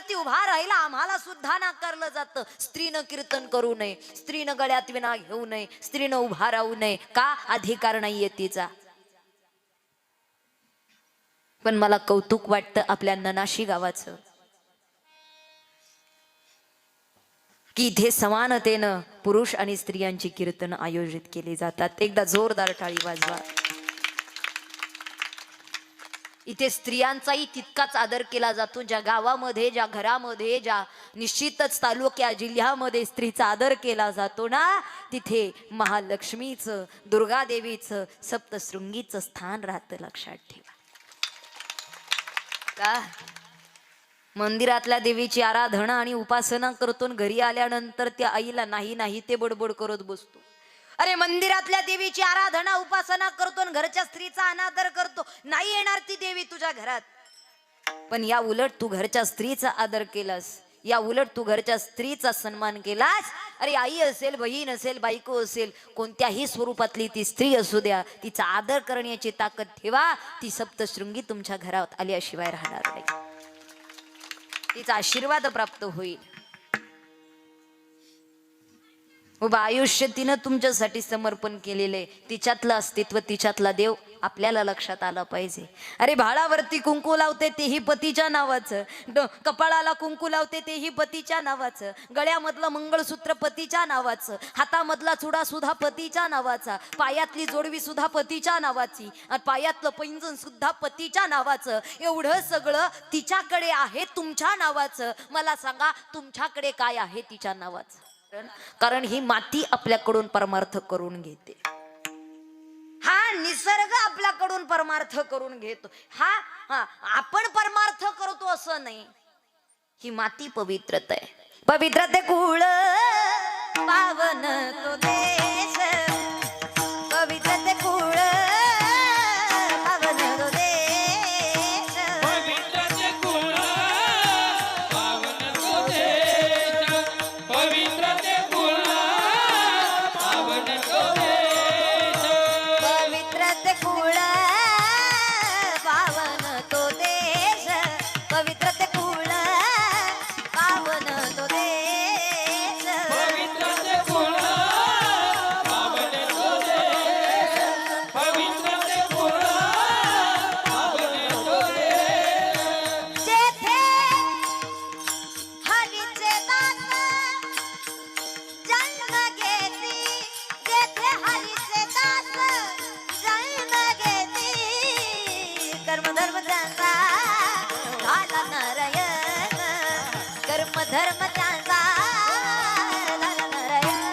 मंदिरावरती उभा राहिला आम्हाला सुद्धा नाकारलं जातं. स्त्रीनं कीर्तन करू नये, स्त्रीनं गळ्यात विणा घेऊ नये, स्त्रीनं उभा राहू नये. का? अधिकार नाहीये तिचा. पण मला कौतुक वाटतं आपल्या ननाशी गावाचं, की इथे समानतेनं पुरुष आणि स्त्रियांची कीर्तन आयोजित केली जातात. एकदा जोरदार टाळी वाजवा. इथे स्त्रियांचाही तितकाच आदर केला जातो. ज्या गावामध्ये, ज्या घरामध्ये, ज्या निश्चितच तालुक्या जिल्ह्यामध्ये स्त्रीचा आदर केला जातो ना, तिथे महालक्ष्मीचं, दुर्गादेवीचं, सप्तशृंगीचं स्थान राहतं. लक्षात ठेवा. का? मंदिरातल्या देवीची आराधना आणि उपासना करतो, घरी आल्यानंतर त्या आईला नाही नाही ते बडबड करत बसतो. अरे मंदिरातल्या देवीची आराधना उपासना करतो, घरच्या स्त्रीचा अनादर करतो. नाही येणार ती देवी तुझ्या घरात. पण या उलट तू घरच्या स्त्रीचा आदर केलास, या उलट तू घरच्या स्त्रीचा सन्मान केलास. अरे आई असेल, बहीण असेल, बायको असेल, कोणत्याही स्वरूपातली ती स्त्री असू द्या, तिचा आदर करण्याची ताकद ठेवा. ती सप्तशृंगी तुमच्या घरात आल्याशिवाय राहणार नाही. तिचा आशीर्वाद प्राप्त होईल. उभा आयुष्य तिनं तुमच्यासाठी समर्पण केलेले. तिच्यातलं अस्तित्व, तिच्यातला देव आपल्याला लक्षात आला पाहिजे. अरे भाळावरती कुंकू लावते तेही पतीच्या नावाचं, कपाळाला कुंकू लावते तेही पतीच्या नावाचं, गळ्यामधलं मंगळसूत्र पतीच्या नावाचं, हातामधला चुडा सुद्धा पतीच्या नावाचा, पायातली जोडवी सुद्धा पतीच्या नावाची, आणि पायातलं पैंजण सुद्धा पतीच्या नावाचं. एवढं सगळं तिच्याकडे आहे तुमच्या नावाचं. मला सांगा, तुमच्याकडे काय आहे तिच्या नावाचं? कारण ही माती आपल्याकडून परमार्थ करून घेते. हा निसर्ग आपल्याकडून परमार्थ करून घेतो. हा आपण परमार्थ करतो असं नाही. ही माती पवित्रता आहे. पवित्रते कुळ पावन तो देश, पवित्रते कुळ पावन तो देश, पवित्रते कुळ पावन तो देश, पवित्रते कुळ पावन तो देश, पवित्रते कुळ पावन तो देश, पवित्रते कुळ पावन तो देश, पवित्रते कुळ पावन तो देश, पवित्रते कुळ पावन तो देश. जेथे हरीचे दास जन्म घेती, जेथे हरीचे दास जन्म घेती, कर्मधर्म त्यांचा झाला नारायण, कर्मधर्म त्यांचा झाला नारायण.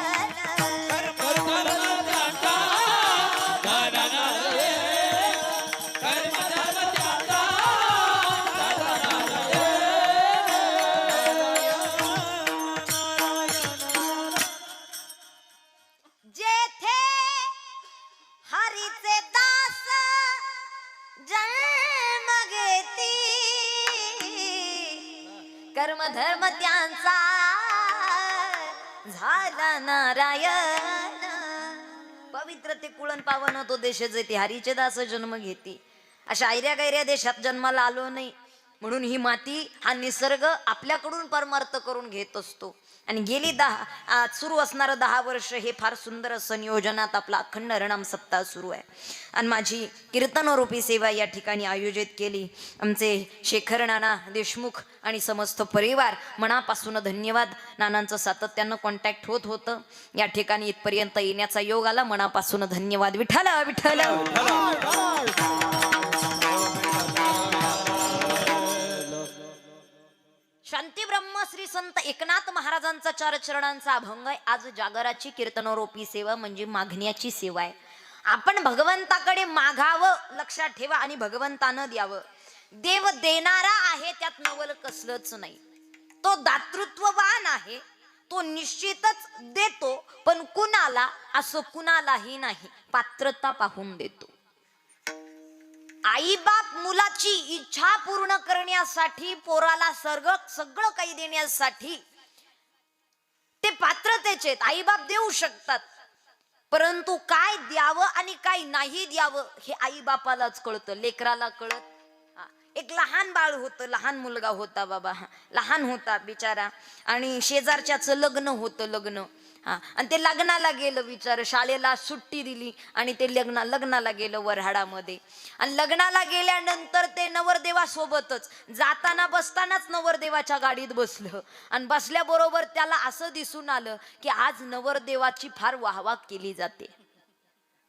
जेथे हरीचे दास जन्म घेती, कर्मधर्म त्यांचा झाला नारायण. पवित्र ते कुळन पावन तो देश जेथे हरीचे दास जन्म घेती. अशा आयऱ्या गैऱ्या देशात जन्माला आलो नाही, म्हणून ही माती, हा निसर्ग आपल्याकडून परमार्थ करून घेत असतो. आणि गेली सुरू असणारं 10 वर्ष हे फार सुंदर असं नियोजनात आपला अखंड हरिनाम सप्ताह सुरू आहे. आणि माझी कीर्तनरूपी सेवा या ठिकाणी आयोजित केली. आमचे शेखर नाना देशमुख आणि समस्त परिवार, मनापासून धन्यवाद. नानांचं सातत्यानं कॉन्टॅक्ट होत होतं. या ठिकाणी इथपर्यंत येण्याचा योग आला. मनापासून धन्यवाद. विठ्ठल विठ्ठल. शांती ब्रह्म श्री संत एकनाथ महाराजांचा 4 चरणांचा अभंग आहे. आज जागराची कीर्तनरूपी सेवा म्हणजे मागण्याची सेवा आहे. आपण भगवंताकडे मागावं, लक्षात ठेवा, आणि भगवंतानं द्यावं. देव देणारा आहे, त्यात नवल कसलंच नाही. तो दातृत्ववान आहे, तो निश्चितच देतो. पण कुणाला, असं कुणालाही नाही, पात्रता पाहून देतो. आई बाप मुलाची इच्छा पूर्ण करण्यासाठी, पोराला सगळं काही देण्यासाठी ते पात्रतेचे. आई बाप देऊ शकतात, परंतु काय द्यावं आणि काय नाही द्यावं हे आई बापालाच कळतं, लेकराला कळत. एक लहान बाळ होतं, लहान मुलगा होता बाबा, लहान होता बिचारा, आणि शेजारच्याचं लग्न होतं, लग्न. हा, आणि ते लग्नाला गेलं बिचार, शाळेला सुट्टी दिली आणि ते लग्नाला गेलं वऱ्हाडामध्ये. आणि लग्नाला गेल्यानंतर ते नवरदेवासोबतच जाताना बसतानाच नवरदेवाच्या गाडीत बसलं, आणि बसल्याबरोबर त्याला असं दिसून आलं की आज नवरदेवाची फार वाहवा केली जाते.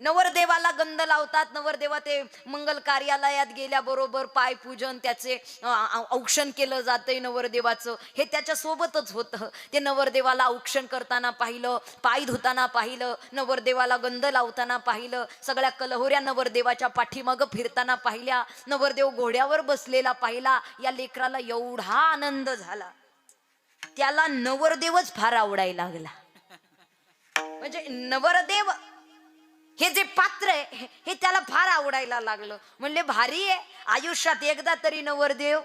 नवरदेवाला गंध लावतात, नवरदेवा ते मंगल कार्यालयात गेल्याबरोबर पायपूजन, त्याचे औक्षण केलं जातंय नवरदेवाचं, हे त्याच्या सोबतच होतं. ते नवरदेवाला औक्षण करताना पाहिलं, पाय धुताना पाहिलं, नवरदेवाला गंध लावताना पाहिलं, सगळ्या कलहोऱ्या नवरदेवाच्या पाठीमागं फिरताना पाहिल्या, नवरदेव घोड्यावर बसलेला पाहिला. या लेकराला एवढा आनंद झाला, त्याला नवरदेवच फार आवडायला लागला. म्हणजे नवरदेव हे जे पात्र आहे हे त्याला फार आवडायला लागलं. म्हणले भारी आहे, आयुष्यात एकदा तरी नवरदेव.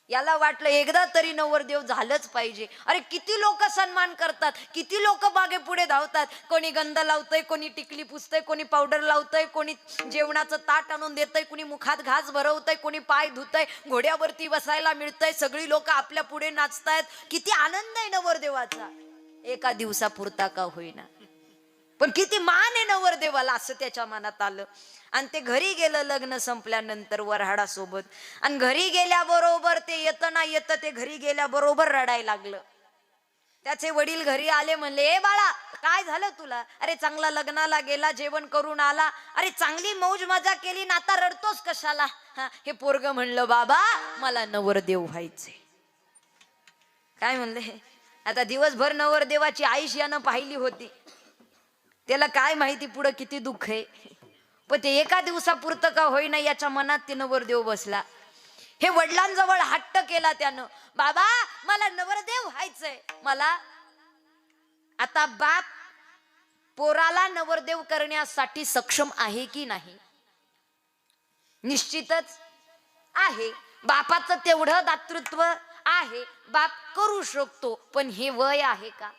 याला वाटलं एकदा तरी नवरदेव झालंच पाहिजे. अरे किती लोक सन्मान करतात, किती लोक मागे पुढे धावतात. कोणी गंध लावतंय, कोणी टिकली पुसतंय, कोणी पावडर लावतंय, कोणी जेवणाचं ताट आणून देतंय, कोणी मुखात घास भरवतंय, कोणी पाय धुतंय, घोड्यावरती बसायला मिळतंय, सगळी लोक आपल्या पुढे नाचतायत. किती आनंद आहे नवरदेवाचा, एका दिवसापुरता का होईना, पण किती मान आहे नवरदेवाला, असं त्याच्या मनात आलं. आणि ते घरी गेलं लग्न संपल्यानंतर वऱ्हाडासोबत. आणि घरी गेल्याबरोबर ते येतं ते घरी गेल्याबरोबर रडायला लागलं. त्याचे वडील घरी आले, म्हणले ए बाळा काय झालं तुला? अरे चांगला लग्नाला गेला, जेवण करून आला, अरे चांगली मौज मजा केली ना, आता रडतोस कशाला? हे पोरग म्हणलं बाबा मला नवरदेव व्हायचे. काय म्हणले, आता दिवसभर नवरदेवाची आईश यानं पाहिली होती, त्याला काय माहिती पुढं किती दुःख आहे. पण ते एका दिवसापुरतं का होईना याच्या मनात ते नवरदेव बसला. हे वडिलांजवळ हट्ट केला त्यानं, बाबा मला नवरदेव व्हायचंय मला. आता बाप पोराला नवरदेव करण्यासाठी सक्षम आहे की नाही? निश्चितच आहे. बापाचं तेवढं दातृत्व आहे, बाप करू शकतो. पण हे वय आहे का?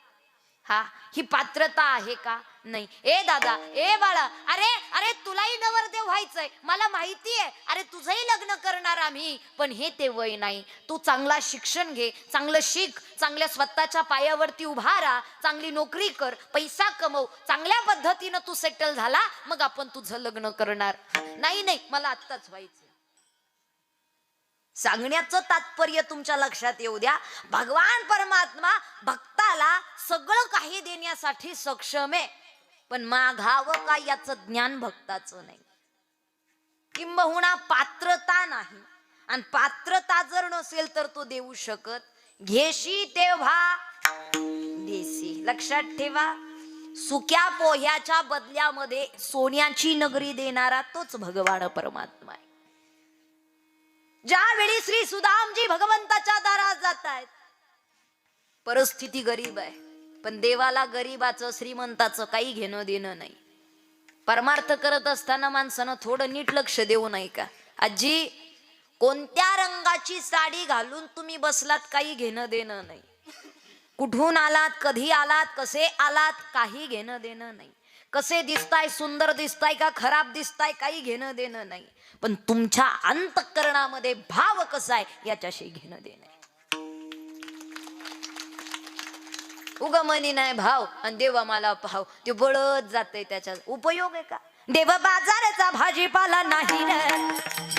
ही पात्रता आहे का? नाही. ए दादा, ए बाळा, अरे अरे तुलाही नवरदेव व्हायचंय, मला माहिती आहे, अरे तुझंही लग्न करणार आम्ही, पण हे ते वय नाही. तू चांगला शिक्षण घे, चांगलं शिक, चांगल्या स्वतःच्या पायावरती उभा राहा, चांगली नोकरी कर, पैसा कमव, चांगल्या पद्धतीनं तू सेटल झाला मग आपण तुझं लग्न करणार. नाही नाही मला आत्ताच व्हायचं. सांगण्याचं तात्पर्य तुमच्या लक्षात येऊ द्या, भगवान परमात्मा भक्ताला सगळं काही देण्यासाठी सक्षम आहे, पण मागावं का याचं ज्ञान भक्ताचं नाही, किंबहुना पात्रता नाही. आणि पात्रता जर नसेल तर तो देऊ शकत. घेशी तेव्हा देसी. लक्षात ठेवा, सुक्या पोह्याच्या बदल्यामध्ये सोन्याची नगरी देणारा तोच भगवान परमात्मा आहे. ज्यावेळी श्री सुदामजी भगवंताच्या दारात जात आहेत, परिस्थिती गरीब आहे, पण देवाला गरीबाचं श्रीमंताचं काही घेणं देणं नाही. परमार्थ करत असताना माणसानं थोडं नीट लक्ष देऊ नाही का? आजी कोणत्या रंगाची साडी घालून तुम्ही बसलात काही घेणं देणं नाही. कुठून आलात, कधी आलात, कसे आलात, काही घेणं देणं नाही. कसे दिसताय, सुंदर दिसताय का खराब दिसताय, काही घेणं देणं नाही. पण तुमच्या अंतःकरणामध्ये भाव कसा आहे याच्याशी घेणं देणं. उगमनी नाही भाव आणि देवा मला भाव, ते बळत जाते. त्याचा उपयोग आहे का? देव बाजारचा भाजीपाला नाही रे,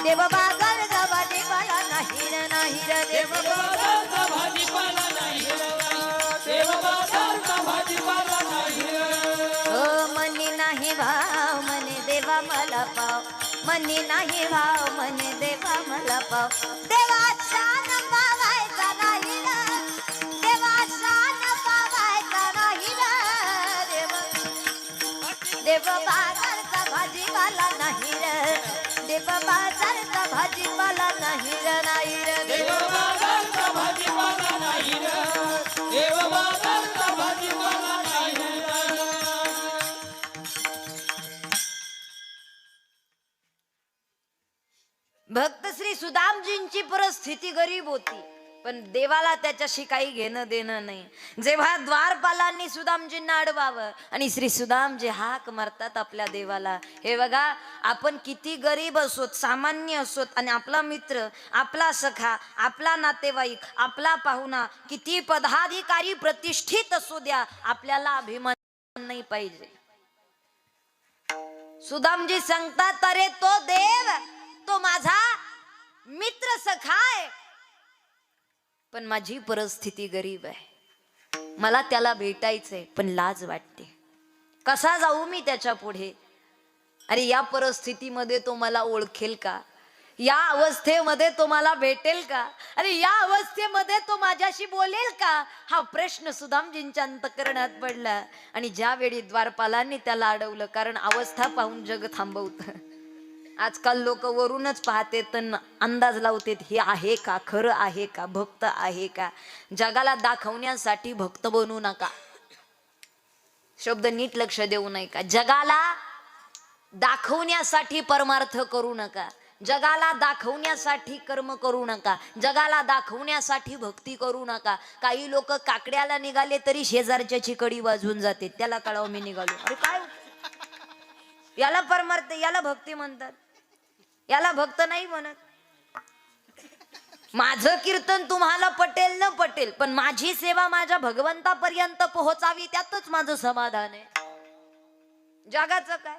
देव बाजारचा भाजीपाला नाही रे, नाही रे, देव बाजारचा भाजीपाला नाही रे, देव बाजारचा भाजीपाला नाही रे. हो मनी नाही भाव, म्हणे देवा मला पाव, मनी नाही भाव, म्हणे देवा मला पाव. देवाचा न पावायचा नाही रे, देवाचा न पावायचा नाही रे, देव बाजारचा भाजीपाला नाही रे, देव बाजारचा भाजीपाला नाही रे, नाही रे, देव बाजारचा भाजीपाला नाही रे, देव बाजारचा भाजीपाला नाही रे. भक्त श्री सुदामजींची परिस्थिती गरीब होती. पण देवाला त्याच्याशी काही घेणं देणं नाही. जेव्हा द्वारपालांनी सुदामजींना अडवावं आणि श्री सुदामजी हाक मारतात आपल्या देवाला, हे बघा आपण किती गरीब असोत, सामान्य असोत, आणि आपला मित्र, आपला सखा, आपला नातेवाईक, आपला पाहुणा, किती पदाधिकारी प्रतिष्ठित असू द्या, आपल्याला अभिमान नाही पाहिजे. सुदामजी सांगतात, अरे तो देव, तो माझा मित्र सखा आहे, पण माझी परिस्थिती गरीब आहे, मला त्याला भेटायचंय पण लाज वाटते, कसा जाऊ मी त्याच्या पुढे? अरे या परिस्थितीमध्ये तो मला ओळखेल का? या अवस्थेमध्ये तो मला भेटेल का? अरे या अवस्थेमध्ये तो माझ्याशी बोलेल का? हा प्रश्न सुदामजींच्या अंतःकरणात पडला. आणि ज्यावेळी द्वारपालांनी त्याला अडवलं, कारण अवस्था पाहून जग थांबवतं. आजकाल लोक वरूनच पाहते तर अंदाज लावते, हे आहे का, खरं आहे का, भक्त आहे का? जगाला दाखवण्यासाठी भक्त बनू नका. शब्द नीट लक्ष देऊ नये का? जगाला दाखवण्यासाठी परमार्थ करू नका, जगाला दाखवण्यासाठी कर्म करू नका, जगाला दाखवण्यासाठी भक्ती करू नका. काही लोक काकड्याला निघाले तरी शेजारच्याची कडी वाजवून जाते, त्याला कळावं मी निघालो. अरे काय, याला परमार्थ, याला भक्ती म्हणतात, याला भक्त नाही म्हणत. माझं कीर्तन तुम्हाला पटेल न पटेल, पण माझी सेवा माझ्या भगवंतापर्यंत पोहोचावी, त्यातच माझं समाधान आहे. जगाचं काय?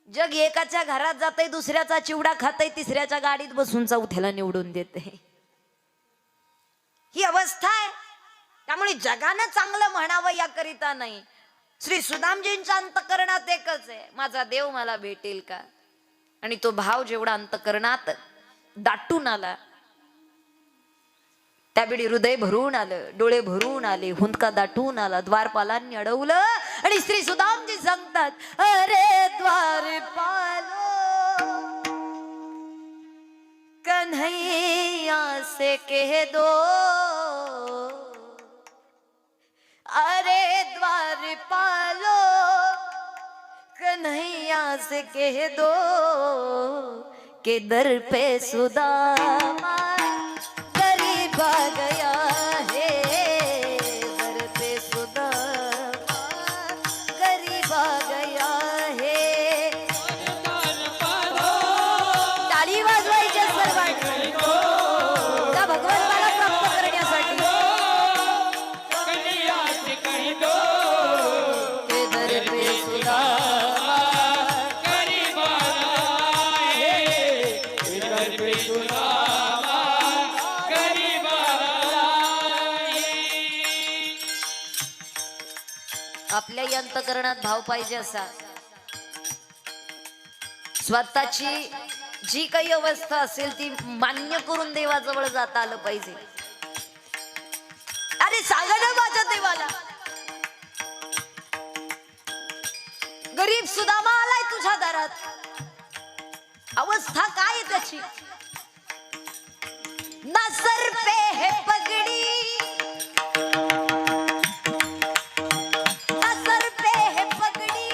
जग एकाच्या घरात जातंय, दुसऱ्याचा चिवडा खातंय, तिसऱ्याच्या गाडीत बसून चौथ्याला निवडून देते, ही अवस्था आहे. त्यामुळे जगानं चांगलं म्हणावं याकरिता नाही. श्री सुदामजींच्या अंतःकरणात एकच आहे, माझा देव मला भेटेल का? आणि तो भाव जेवढा अंतःकरणात दाटून आला, त्यावेळी हृदय भरून आलं, डोळे भरून आले, हुंदका दाटून आला. द्वारपालांनी अडवलं आणि श्री सुदामजी सांगतात, अरे द्वारपालो कन्हैया से कह दो, अरे द्वारपालो कन्हैया से कह दो के दर पे सुदामा गरीब आ गया है, दर पे सुदामा गरीब आ गया है. टाळी वाजवायच्या सर्वांनी त्या भगवंताला प्राप्त करण्यासाठी. के दर पे सुदामा आपल्या अंतःकरणात भाव पाहिजे असा. स्वतःची जी काही अवस्था असेल ती मान्य करून देवाजवळ जाता आलं पाहिजे. अरे सांगा ना माझ्या देवाला, गरीब सुदामा आलाय तुझ्या दारात, अवस्था काय आहे त्याची? ना सर पे है पगडी, ना सर पे है पगडी,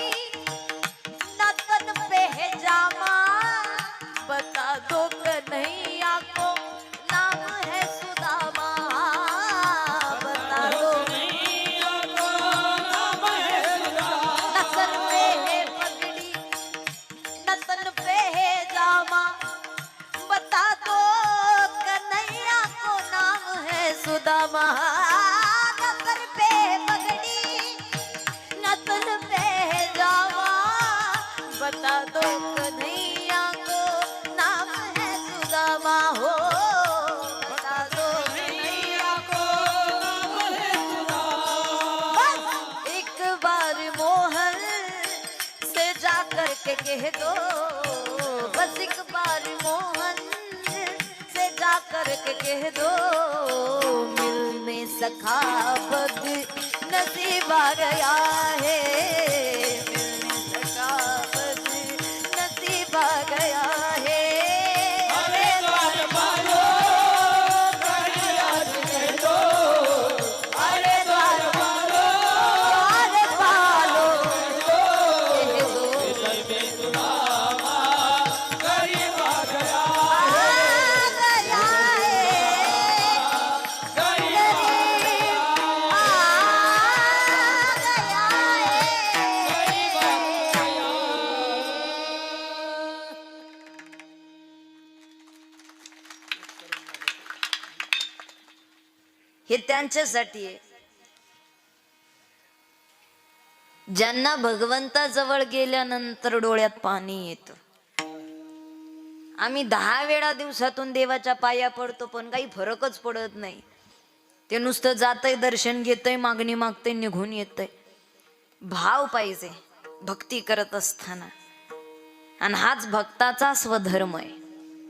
ना तन पे है जामा, बता दो कन्हैया को नाम है सुदामा, बता दो कन्हैया को नाम है सुदामा. ना सर पे है पगड़ी, ना तन पे है जामा, बता दो कन्हैया को नाम है सुदामा. ना सर पे पगड़ी, ना तन पे है जामा, बता दो कन्हैया को नाम है सुदामा. हो बता दो कन्हैया को नाम है सुदामा. एक बार मोहन से जा कर के कह दो, बस एक बार मोहन से जा कर के कह दो, मिलने सखा बद नसीब आ गया है, मिलने सखा बद नसीब आ गया है. अरे द्वारपालो कन्हैया से कह दो, अरे द्वारपालो कह दो, हे त्यांच्यासाठी आहे ज्यांना भगवंताजवळ गेल्यानंतर डोळ्यात पाणी येतं. आम्ही 10 वेळा दिवसातून देवाच्या पाया पडतो पण काही फरकच पडत नाही. ते नुसतं जातंय, दर्शन घेतंय, मागणी मागतंय, निघून येतंय. भाव पाहिजे भक्ती करत असताना, आणि हाच भक्ताचा स्वधर्म आहे.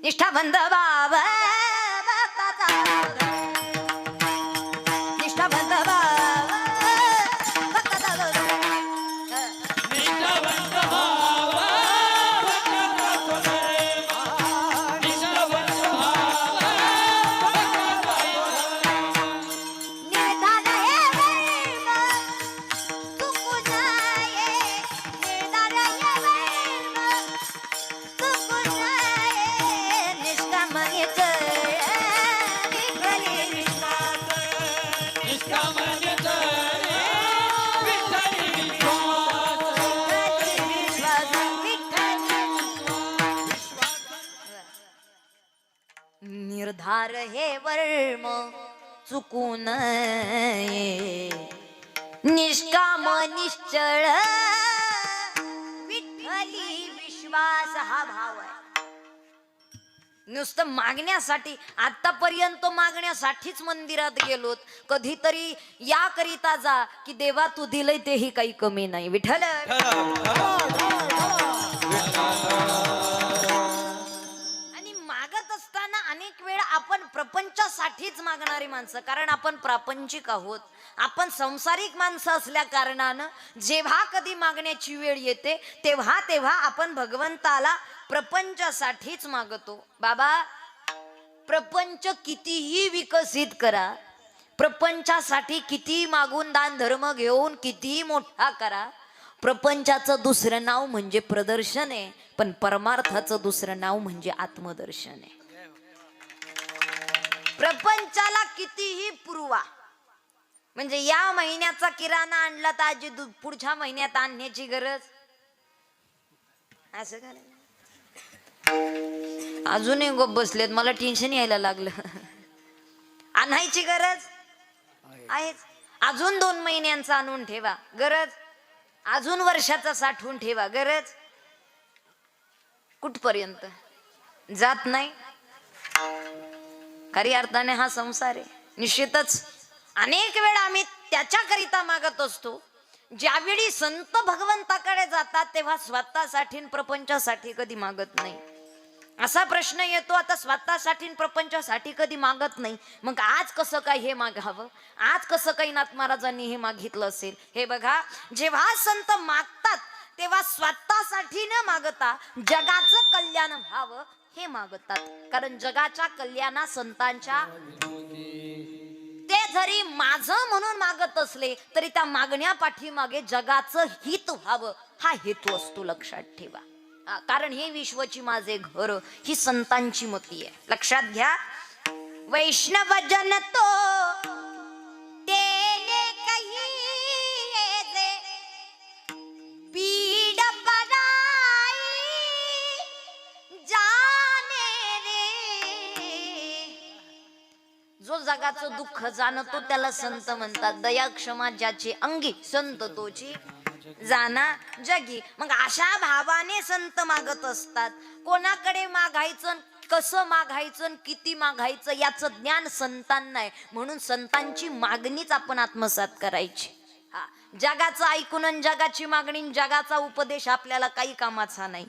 निष्ठाबंध बाबा भक्ताचा निष्ठाबंध बाबा भक्ताचा निष्ठावंत भावा भक्ताचा स्वधर्म. निष्ठावंत भावा निर्धार हे वर्म चुकू नये, निर्धार हे वर्म चुकू नये, निष्कामने कर विठ्ठली विश्वास. निष्कामने करे विठ्ठली विश्वास. निर्धार हे वर्म चुकू नये, निष्काम निश्चळ विठ्ठली विश्वास. हा भाव आहे. नुसतं मागण्यासाठी, आतापर्यंत मागण्यासाठीच मंदिरात गेलोत, कधीतरी या करिता जा की देवा तू दिलंय तेही काही कमी नाही. विठ्ठल आणि मागत असताना अनेक वेळा आपण प्रपंचासाठीच मागणारी माणसं, कारण आपण प्रापंचिक आहोत, आपण संसारिक माणसं असल्या कारणानं जेव्हा कधी मागण्याची वेळ येते तेव्हा तेव्हा आपण भगवंताला प्रपंचासाठीच मागतो. बाबा प्रपंच कितीही विकसित करा, प्रपंचासाठी किती मागून दान धर्म घेऊन कितीही मोठा करा, प्रपंचाचं दुसरं नाव म्हणजे प्रदर्शन आहे, पण परमार्थाचं दुसरं नाव म्हणजे आत्मदर्शन आहे. प्रपंचाला कितीही पुरवा, म्हणजे या महिन्याचा किराणा आणला तर आजी पुढच्या महिन्यात आणण्याची गरज. असं काय अजूनही गप बसलेत, मला टेन्शन यायला लागलं. आणायची गरज आहेच, अजून 2 महिन्यांचा आणून ठेवा गरज, अजून वर्षाचा साठवून ठेवा गरज. कुठपर्यंत जात नाही. खरी अर्थाने हा संसार आहे. निश्चितच अनेक वेळा आम्ही त्याच्याकरिता मागत असतो. ज्यावेळी संत भगवंताकडे जातात तेव्हा स्वतःसाठी प्रपंचासाठी कधी मागत नाही. असा प्रश्न येतो, आता स्वतःसाठी प्रपंचासाठी कधी मागत नाही, मग आज कसं काय हे मागावं, आज कसं काही नाथ महाराजांनी हे मागितलं असेल. हे बघा, जेव्हा संत मागतात तेव्हा स्वतःसाठी न मागता जगाचं कल्याण व्हावं हे मागतात. कारण जगाच्या कल्याणा संतांच्या, ते जरी माझं म्हणून मागत असले तरी त्या मागण्या पाठीमागे जगाचं हित व्हावं हा हेतू असतो. लक्षात ठेवा. कारण हे विश्वाची माझे घर ही संतांची मती आहे. लक्षात घ्या. वैष्णव जन तो तेने कही जे पीड पराई जाने रे. जो जगाचं दुःख जाणतो त्याला संत म्हणतात. दया क्षमा ज्याची अंगी संत तोची जाना जगी. मग अशा भावाने संत मागत असतात. कोणाकडे मागायचं, कसं मागायचं, किती मागायचं याचं ज्ञान संतांना आहे, म्हणून संतांची मागणीच आपण आत्मसात करायची. हा, जगाचं ऐकून आणि जगाची मागणी, जगाचा उपदेश आपल्याला काही कामाचा नाही,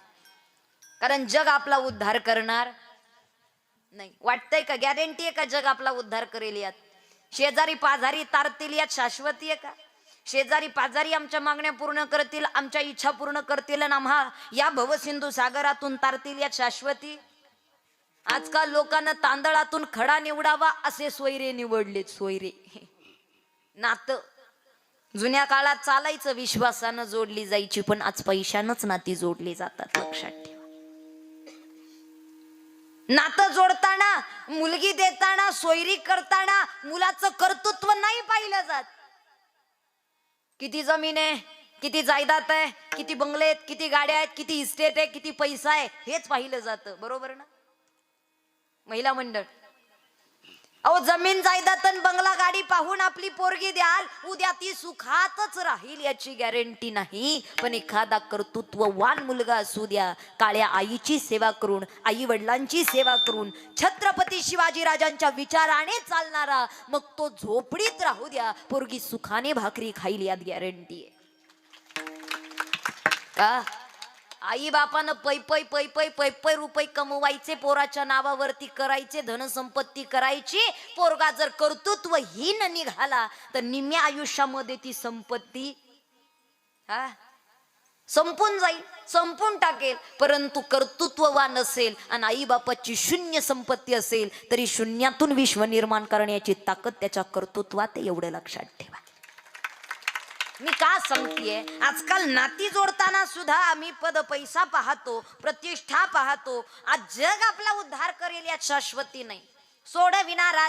कारण जग आपला उद्धार करणार नाही. वाटतंय का, गॅरंटी आहे का जग आपला उद्धार करेल? यात शेजारी पाजारी तारतील यात शाश्वती आहे का? शेजारी पाजारी आमच्या मागण्या पूर्ण करतील, आमच्या इच्छा पूर्ण करतील आणि आम्हा या भवसिंधू सागरातून तारतील यात शाश्वती? आजकाल लोकांना तांदळातून खडा निवडावा असे सोयरे निवडलेत. सोयरे नातं जुन्या काळात चालायचं, विश्वासानं जोडली जायची, पण आज पैशानंच नाती जोडली जातात. लक्षात ठेवा. नातं जोडताना, मुलगी देताना, सोयरी करताना मुलाचं कर्तृत्व नाही पाहिलं जात. किती जमीन आहे, किती जायदाद आहे, किती बंगले आहेत, किती गाड्या आहेत, किती इस्टेट आहे, किती पैसा आहे, हेच पाहिलं जातं. बरोबर ना? महिला मंडळ अहो जमीन जायदाद आणि बंगला गाडी पाहून आपली पोरगी द्याल, उद्या ती सुखातच राहील याची गॅरंटी नाही. पण एखादा कर्तृत्ववान मुलगा असू द्या, काळ्या आईची सेवा करून, आई वडिलांची सेवा करून, छत्रपती शिवाजी राजांच्या विचाराने चालणारा, मग तो झोपडीत राहू द्या, पोरगी सुखाने भाकरी खाईल यात गॅरंटी आहे का? आई बापानं पै रुपये कमवायचे, पोराच्या नावावरती करायचे, धनसंपत्ती करायची. पोरगा जर कर्तृत्वहीन निघाला तर निम्म्या आयुष्यामध्ये ती संपत्ती संपून जाईल, संपून टाकेल. परंतु कर्तृत्ववान असेल आणि आई बापाची शून्य संपत्ती असेल तरी शून्यातून विश्व निर्माण करण्याची ताकद त्याच्या कर्तृत्वात, एवढं लक्षात ठेवा. मी का सांगतेय, आजकाल नाती जोडताना सुद्धा आम्ही पद पैसा पाहतो, प्रतिष्ठा पाहतो. आज जग आपला उद्धार करेल यात शाश्वती नाही. सोडविना